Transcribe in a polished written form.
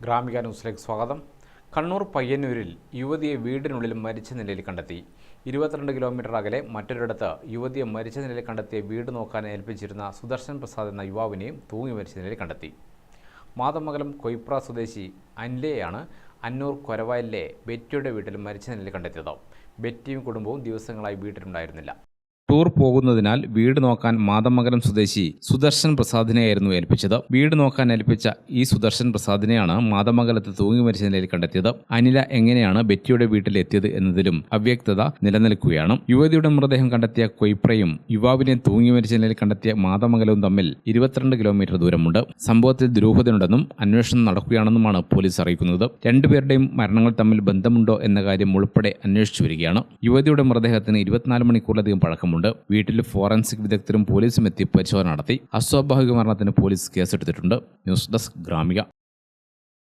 ഗ്രാമിക ന്യൂസിലേക്ക് സ്വാഗതം. കണ്ണൂർ പയ്യന്നൂരിൽ യുവതിയെ വീടിനുള്ളിൽ മരിച്ച നിലയിൽ കണ്ടെത്തി. 22 കിലോമീറ്റർ അകലെ മറ്റൊരിടത്ത് യുവതിയെ മരിച്ച നിലയിൽ കണ്ടെത്തിയ വീട് നോക്കാൻ ഏൽപ്പിച്ചിരുന്ന സുദർശൻ പ്രസാദ് എന്ന യുവാവിനെയും തൂങ്ങി മരിച്ച നിലയിൽ കണ്ടെത്തി. മാതമംഗലം കൊയ്പ്ര സ്വദേശി അൻലയെയാണ് അന്നൂർ കൊരവയലിലെ ബെറ്റിയുടെ വീട്ടിൽ മരിച്ച നിലയിൽ കണ്ടെത്തിയത്. ബെറ്റിയും കുടുംബവും ദിവസങ്ങളായി വീട്ടിലുണ്ടായിരുന്നില്ല. ടൂർ പോകുന്നതിനാൽ വീട് നോക്കാൻ മാതമംഗലം സ്വദേശി സുദർശൻ പ്രസാദിനെയായിരുന്നു ഏൽപ്പിച്ചത്. വീട് നോക്കാൻ ഏൽപ്പിച്ച ഈ സുദർശൻ പ്രസാദിനെയാണ് മാതമംഗലത്ത് തൂങ്ങി മരിച്ച നിലയിൽ കണ്ടെത്തിയത്. അനില എങ്ങനെയാണ് ബെറ്റിയുടെ വീട്ടിൽ എത്തിയത് എന്നതിലും അവ്യക്തത നിലനിൽക്കുകയാണ്. യുവതിയുടെ മൃതദേഹം കണ്ടെത്തിയ കൊയ്പ്രയും യുവാവിനെ തൂങ്ങി മരിച്ച നിലയിൽ കണ്ടെത്തിയ മാതമംഗലവും തമ്മിൽ 22 കിലോമീറ്റർ ദൂരമുണ്ട്. സംഭവത്തിൽ ദുരൂഹതയുണ്ടെന്നും അന്വേഷണം നടക്കുകയാണെന്നുമാണ് പോലീസ് അറിയിക്കുന്നത്. രണ്ടുപേരുടെയും മരണങ്ങൾ തമ്മിൽ ബന്ധമുണ്ടോ എന്ന കാര്യം ഉൾപ്പെടെ അന്വേഷിച്ചു വരികയാണ്. യുവതിയുടെ മൃതദേഹത്തിന് 24 മണിക്കൂറിലധികം പഴക്കമുണ്ട്. വീട്ടിൽ ഫോറൻസിക് വിദഗ്ധരും പോലീസും എത്തി പരിശോധന നടത്തി. അസ്വാഭാവിക മരണത്തിന് പോലീസ് കേസെടുത്തിട്ടുണ്ട്. News desk Gramika.